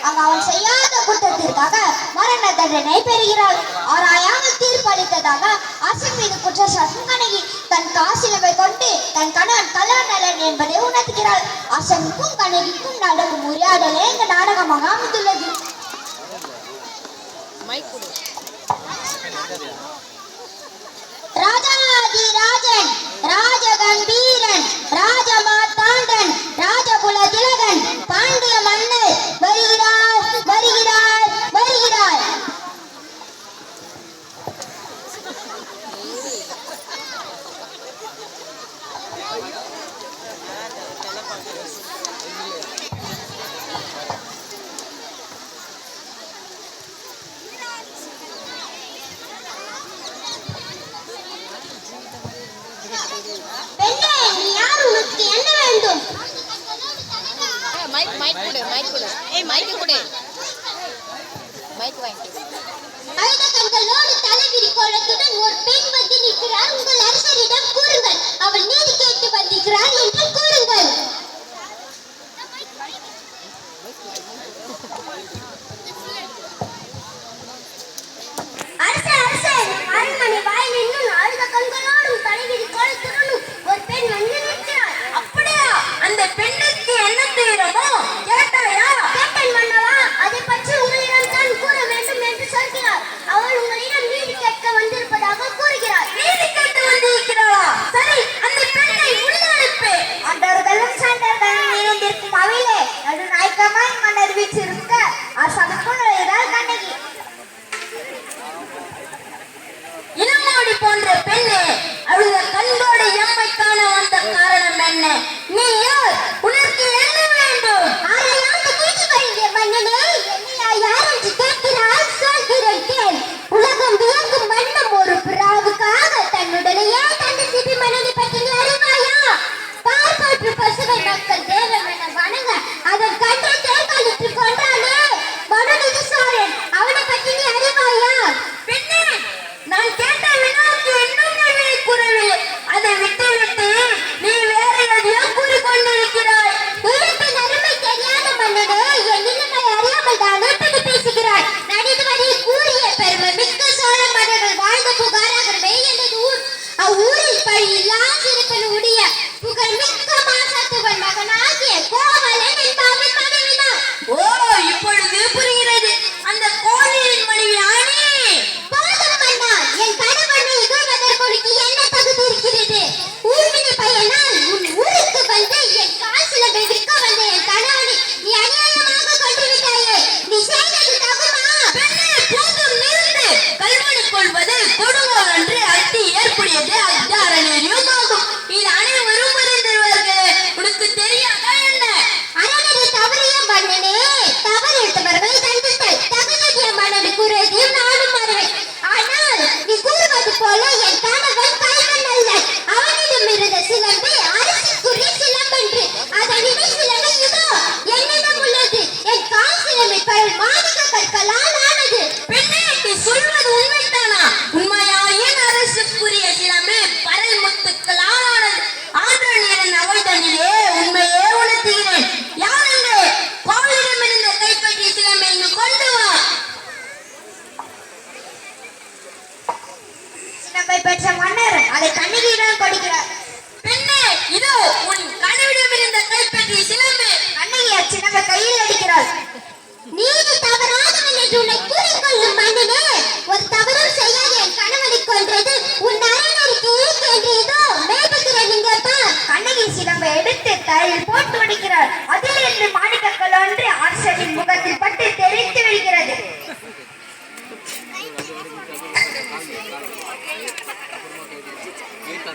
அங்கு அவன் செய்யாத குற்றத்திற்காக மரண தண்டனை பெறுகிறாள். ஆராயாமல் தீர்ப்பளித்ததாக அரசன் மீது குற்றச்சாட்டும் கண்ணகி தன் காசிலவை கொண்டு தன் கணவன் கல்லாநலன் என்பதை உணர்த்துகிறாள். அரசனுக்கும் கண்ணகிக்கும் நடக்கும் உரையாடலே இந்த நாடகமாக அமைந்துள்ளது. ராஜாதிராஜன், ராஜகம்பீரன், ராஜமார்த்தாண்டன், ராஜகுல திலகன், பாண்டிய மன்னர் வருகிறார் வருகிறார் வருகிறார். ஒரு பெண் வந்து நிற்கிறார். உங்கள் அரசரிடம் கூறுங்கள், அவள் நீதி கேட்டு வந்திருக்கிறார் என்று கூறுங்கள். அரண்மனை வாயில் இன்னும் ஆயுத கண்களோடும் தலைவிரி கோலத்துடன் ஒரு பெண் வந்து நிற்கிறார். அப்படியா? அந்த பெண்ணுக்கு என்ன தீரமோ கேட்டாயா? கேட்டேன் மன்னவா. அதை பற்றி உங்களிடம் தான் கூற வேண்டும் என்று சொல்கிறார். அவள் உங்களிடம் நீதி கேட்க வந்திருப்பதாக கூறுகிறார். நீதி கேட்டு வந்திருக்கிறாளா? சரி, அந்த பெண்ணை உள்ளே அனுப்பு. ஆண்டவர்களும் சாண்டவர்களும் நிறைந்திருக்கும் அவையிலே நடுநாயக்கமாய் மன்னர் வீற்றிருக்க அரசனுக்குள் நுழைகிறாள் கண்ணகி. இனமோடி போன்ற பெண்ணே, அவளுடைய கண்கோடு எம்மை காண வந்த காரணம் என்ன? நீ யார்? உனக்கு என்ன வேண்டும்? ஆரையாண்டு நீதி வழங்கிய மன்னனே, என்னையா யார் என்று கேட்கிறாள்? சொல்கிறேன் கேள். உலகம் வியக்கும் வண்ணம் ஒரு புறாவுக்காக தன்னுடனேயே தந்தை சிபி மன்னனை பற்றி அறிவாயா? பார்ப்பற்று பசுவை மக்கள் தேவன் என வணங்க அதன் கண்டை தேர்காலிட்டு கொண்டானே மனுநீதி சோழன், அவனை பற்றி நீ அறிவாயா? பெண்ணே, நான் கேட்ட வினாவுக்கு இன்னும் நன்மை கூறவில்லை. அதை விட்டு விட்டு நீ வேற எதையோ கூறிக்கொண்டிருக்கிறாய். உனக்கு நன்மை தெரியாத மன்னனே, என் நிலைமை அறியாமல் தானே இப்படி பேசுகிறாய். நான் இதுவரை கூறிய பெருமை மிக்க சோழ மன்னர்கள் வாழ்ந்த புகாராகவே எனது ஊர். அவ்வூரில் பழி இல்லாதிருப்பன் உடைய புகழ் மிக்க மாசத்துவன் மகனாகிய கோவலன் என்பவன் மனைவிதான். ஓ, இப்பொழுது புரிகிறது. அந்த கோவலனின் மனைவி ஆனே. போதும் மன்னா, என் கணவனை இகழ்வதற்கு என்ன தகுதி இருக்கிறது? ஊர்மினி பையனால் உன் ஊருக்கு வந்து என் காசிலவை விற்க வந்த என் கணவனை நீ அநியாயமாக கொண்டு விட்டாயே. நீ செய்தது தகுமா? பெண்ணே, போதும் நிறுத்து. கல்வனை கொள்வது கொடுங்கோல் என்று அட்டி ஏற்புடையது அத்தார நெறியுமாகும். இது அனைவரும் புரிந்தவர்களே. உனக்கு தெரியாதா என்ன? அறநெறி தவறிய மன்னனே, தவறிட்டவர்களை தண்டித்தல் தகுதிய மன்னனை கூறியதையும் நானும் அறிவேன். ஆனால் நீ கூறுவது போல என் கணவன் கல்வன் அல்ல. அவனிடம் இருந்த சிலம்பு அரசுக்குரிய சிலம்பன்று. அதனிடை சிலம்பு இதோ என்னிடம் உள்ளது. என் கால் சிலம்பை பல் மாணிக்க கற்களால் ஆனது. பெண்ணே, நீ சொல்வது உண்மைதானா? உண்மையாயின் அரசுக்குரிய சிலம்பு பரல் முத்துக்களால் ஆனது. ஆந்திரனின் அவைதனிலே உண்மையே உணர்த்துகிறேன். யாருங்க கோவிலிடம் இருந்த கைப்பற்றிய சிலம்பை இங்கு கொண்டு வா. சிலம்பை பெற்ற மன்னர் அதை கண்ணகியிடம் கொடுக்கிறார். பெண்ணே, இதோ உன் கணவனிடம் இருந்த கைப்பற்றிய சிலம்பு. கண்ணகி அச்சிலம்பை கையில் அடிக்கிறாள். நீதி தவறாதவன் என்று உன்னை கூறிக்கொள்ளும் மன்னனே, ஒரு தவறும் செய்யாத என் கணவனை கொன்றது உன் அரணருக்கு இருக்கு என்று இதோ மேய்ப்புகிறேன். நீங்க கண்ணகி சிலம்பை எடுத்து தலையில் போட்டு அடிக்கிறார். அதிலிருந்து மாணிக்கக்கல் ஒன்று அரசனின் முகத்தில் பட்டு தெரித்து விடுகிறது. Kita